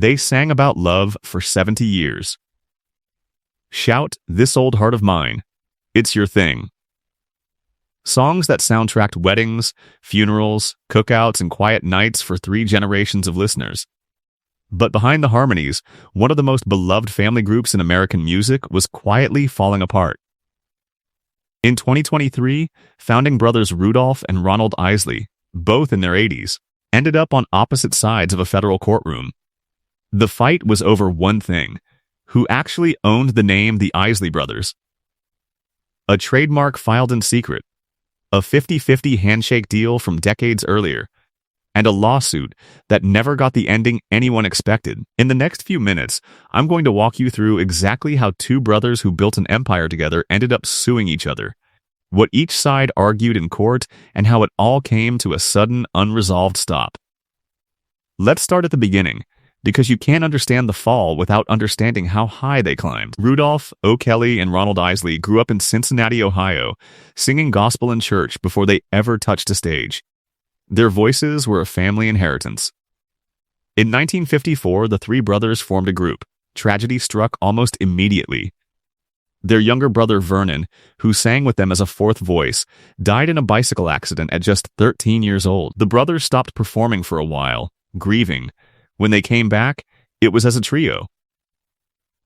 They sang about love for 70 years. Shout, "This Old Heart of Mine, It's Your Thing." Songs that soundtracked weddings, funerals, cookouts, and quiet nights for 3 generations of listeners. But behind the harmonies, one of the most beloved family groups in American music was quietly falling apart. In 2023, founding brothers Rudolph and Ronald Isley, both in their 80s, ended up on opposite sides of a federal courtroom. The fight was over one thing: who actually owned the name the Isley Brothers. A trademark filed in secret, a 50-50 handshake deal from decades earlier, and a lawsuit that never got the ending anyone expected. In the next few minutes, I'm going to walk you through exactly how two brothers who built an empire together ended up suing each other, what each side argued in court, and how it all came to a sudden, unresolved stop. Let's start at the beginning, because you can't understand the fall without understanding how high they climbed. Rudolph, O'Kelly, and Ronald Isley grew up in Cincinnati, Ohio, singing gospel in church before they ever touched a stage. Their voices were a family inheritance. In 1954, the three brothers formed a group. Tragedy struck almost immediately. Their younger brother Vernon, who sang with them as a fourth voice, died in a bicycle accident at just 13 years old. The brothers stopped performing for a while, grieving. When they came back, it was as a trio.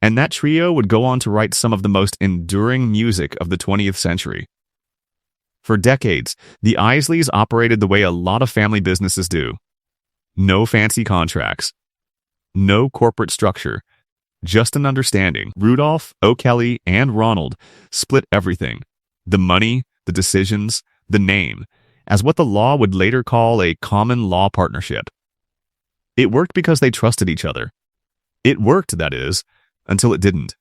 And that trio would go on to write some of the most enduring music of the 20th century. For decades, the Isleys operated the way a lot of family businesses do. No fancy contracts. No corporate structure. Just an understanding. Rudolph, O'Kelly, and Ronald split everything: the money, the decisions, the name, as what the law would later call a common law partnership. It worked because they trusted each other. It worked, that is, until it didn't.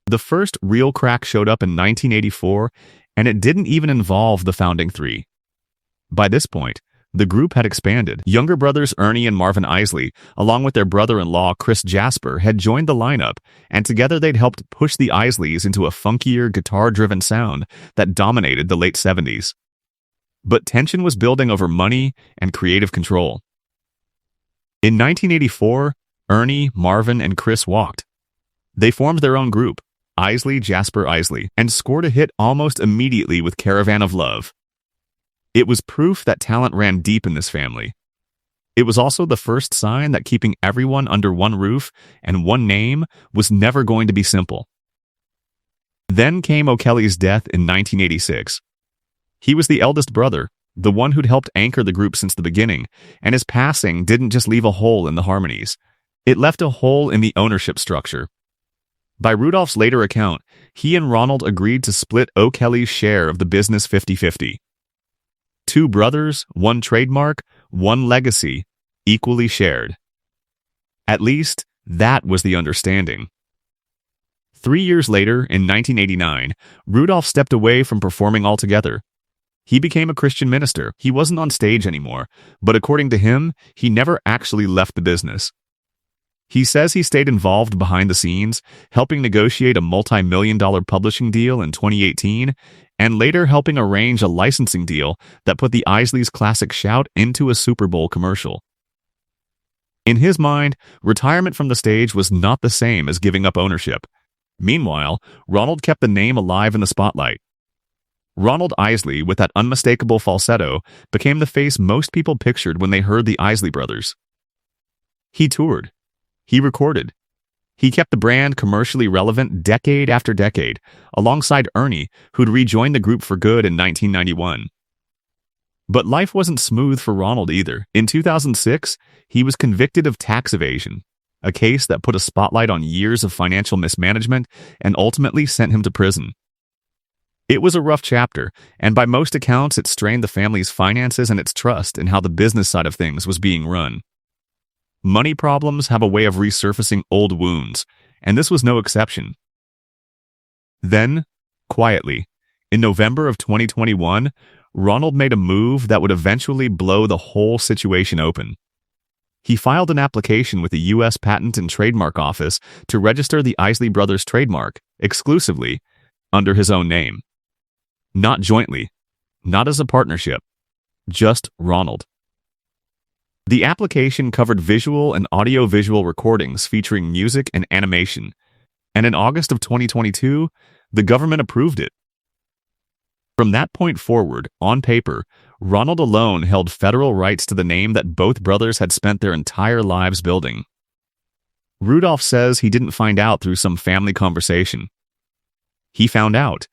The first real crack showed up in 1984, and it didn't even involve the founding three. By this point, the group had expanded. Younger brothers Ernie and Marvin Isley, along with their brother-in-law Chris Jasper, had joined the lineup, and together they'd helped push the Isleys into a funkier, guitar-driven sound that dominated the late 70s. But tension was building over money and creative control. In 1984, Ernie, Marvin, and Chris walked. They formed their own group, Isley-Jasper-Isley, and scored a hit almost immediately with Caravan of Love. It was proof that talent ran deep in this family. It was also the first sign that keeping everyone under one roof and one name was never going to be simple. Then came O'Kelly's death in 1986. He was the eldest brother, the one who'd helped anchor the group since the beginning, and his passing didn't just leave a hole in the harmonies. It left a hole in the ownership structure. By Rudolph's later account, he and Ronald agreed to split O'Kelly's share of the business 50-50. Two brothers, one trademark, one legacy, equally shared. At least, that was the understanding. 3 years later, in 1989, Rudolph stepped away from performing altogether. He became a Christian minister. He wasn't on stage anymore, but according to him, he never actually left the business. He says he stayed involved behind the scenes, helping negotiate a multi-million-dollar publishing deal in 2018, and later helping arrange a licensing deal that put the Isleys' classic Shout into a Super Bowl commercial. In his mind, retirement from the stage was not the same as giving up ownership. Meanwhile, Ronald kept the name alive in the spotlight. Ronald Isley, with that unmistakable falsetto, became the face most people pictured when they heard the Isley Brothers. He toured. He recorded. He kept the brand commercially relevant decade after decade, alongside Ernie, who'd rejoined the group for good in 1991. But life wasn't smooth for Ronald either. In 2006, he was convicted of tax evasion, a case that put a spotlight on years of financial mismanagement and ultimately sent him to prison. It was a rough chapter, and by most accounts it strained the family's finances and its trust in how the business side of things was being run. Money problems have a way of resurfacing old wounds, and this was no exception. Then, quietly, in November of 2021, Ronald made a move that would eventually blow the whole situation open. He filed an application with the U.S. Patent and Trademark Office to register the Isley Brothers trademark, exclusively, under his own name. Not jointly, not as a partnership, just Ronald. The application covered visual and audio-visual recordings featuring music and animation, and in August of 2022, the government approved it. From that point forward, on paper, Ronald alone held federal rights to the name that both brothers had spent their entire lives building. Rudolph says he didn't find out through some family conversation. He found out,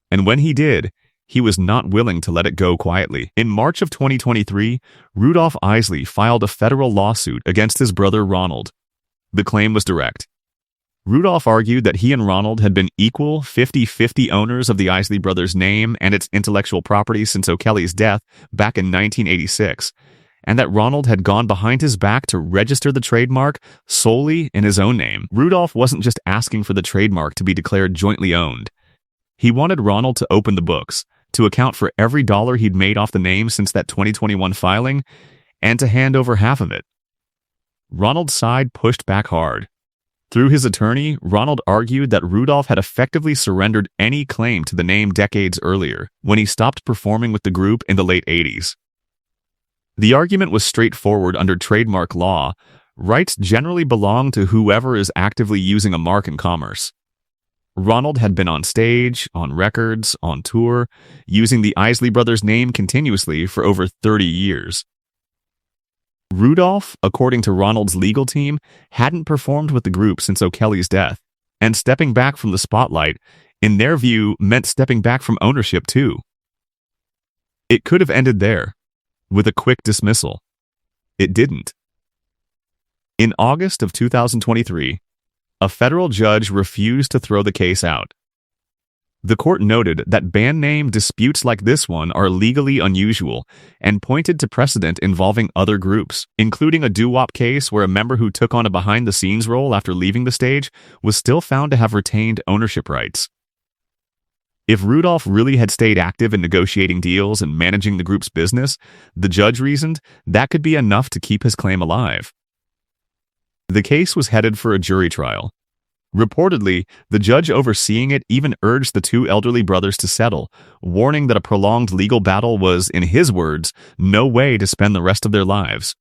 and when he did, he was not willing to let it go quietly. In March of 2023, Rudolph Isley filed a federal lawsuit against his brother Ronald. The claim was direct. Rudolph argued that he and Ronald had been equal 50-50 owners of the Isley Brothers' name and its intellectual property since O'Kelly's death back in 1986, and that Ronald had gone behind his back to register the trademark solely in his own name. Rudolph wasn't just asking for the trademark to be declared jointly owned. He wanted Ronald to open the books, to account for every dollar he'd made off the name since that 2021 filing, and to hand over half of it. Ronald's side pushed back hard. Through his attorney, Ronald argued that Rudolph had effectively surrendered any claim to the name decades earlier, when he stopped performing with the group in the late 80s. The argument was straightforward. Under trademark law, rights generally belong to whoever is actively using a mark in commerce. Ronald had been on stage, on records, on tour, using the Isley Brothers' name continuously for over 30 years. Rudolph, according to Ronald's legal team, hadn't performed with the group since O'Kelly's death, and stepping back from the spotlight, in their view, meant stepping back from ownership too. It could have ended there, with a quick dismissal. It didn't. In August of 2023, a federal judge refused to throw the case out. The court noted that band name disputes like this one are legally unusual and pointed to precedent involving other groups, including a doo-wop case where a member who took on a behind-the-scenes role after leaving the stage was still found to have retained ownership rights. If Rudolph really had stayed active in negotiating deals and managing the group's business, the judge reasoned that could be enough to keep his claim alive. The case was headed for a jury trial. Reportedly, the judge overseeing it even urged the two elderly brothers to settle, warning that a prolonged legal battle was, in his words, no way to spend the rest of their lives.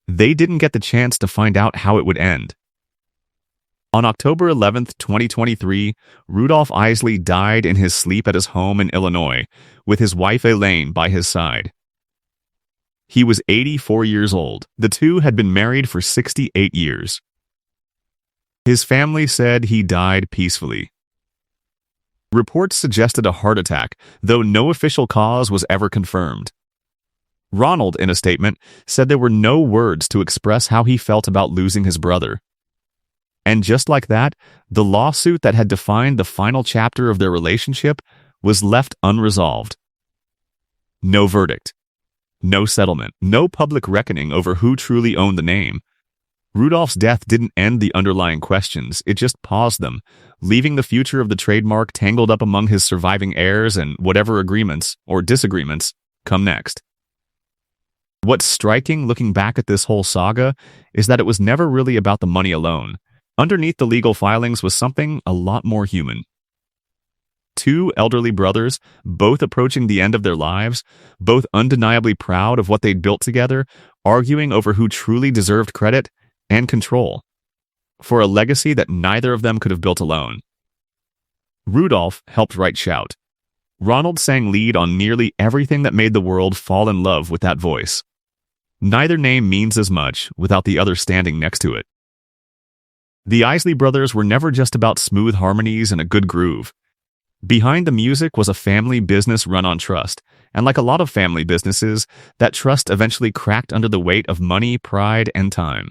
They didn't get the chance to find out how it would end. On October 11, 2023, Rudolph Isley died in his sleep at his home in Illinois, with his wife Elaine by his side. He was 84 years old. The two had been married for 68 years. His family said he died peacefully. Reports suggested a heart attack, though no official cause was ever confirmed. Ronald, in a statement, said there were no words to express how he felt about losing his brother. And just like that, the lawsuit that had defined the final chapter of their relationship was left unresolved. No verdict. No settlement. No public reckoning over who truly owned the name. Rudolph's death didn't end the underlying questions, it just paused them, leaving the future of the trademark tangled up among his surviving heirs and whatever agreements, or disagreements, come next. What's striking looking back at this whole saga is that it was never really about the money alone. Underneath the legal filings was something a lot more human. Two elderly brothers, both approaching the end of their lives, both undeniably proud of what they'd built together, arguing over who truly deserved credit and control for a legacy that neither of them could have built alone. Rudolph helped write Shout. Ronald sang lead on nearly everything that made the world fall in love with that voice. Neither name means as much without the other standing next to it. The Isley Brothers were never just about smooth harmonies and a good groove. Behind the music was a family business run on trust, and like a lot of family businesses, that trust eventually cracked under the weight of money, pride, and time.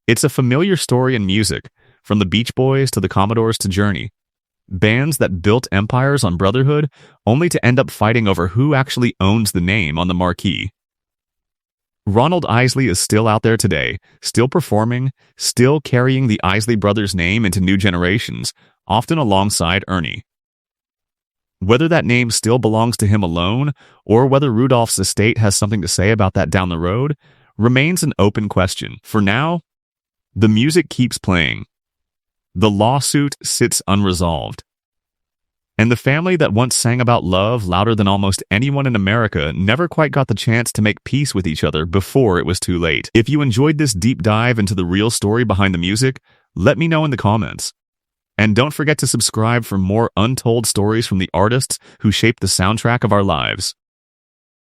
It's a familiar story in music, from the Beach Boys to the Commodores to Journey. Bands that built empires on brotherhood only to end up fighting over who actually owns the name on the marquee. Ronald Isley is still out there today, still performing, still carrying the Isley Brothers' name into new generations, often alongside Ernie. Whether that name still belongs to him alone, or whether Rudolph's estate has something to say about that down the road, remains an open question. For now, the music keeps playing. The lawsuit sits unresolved. And the family that once sang about love louder than almost anyone in America never quite got the chance to make peace with each other before it was too late. If you enjoyed this deep dive into the real story behind the music, let me know in the comments. And don't forget to subscribe for more untold stories from the artists who shaped the soundtrack of our lives.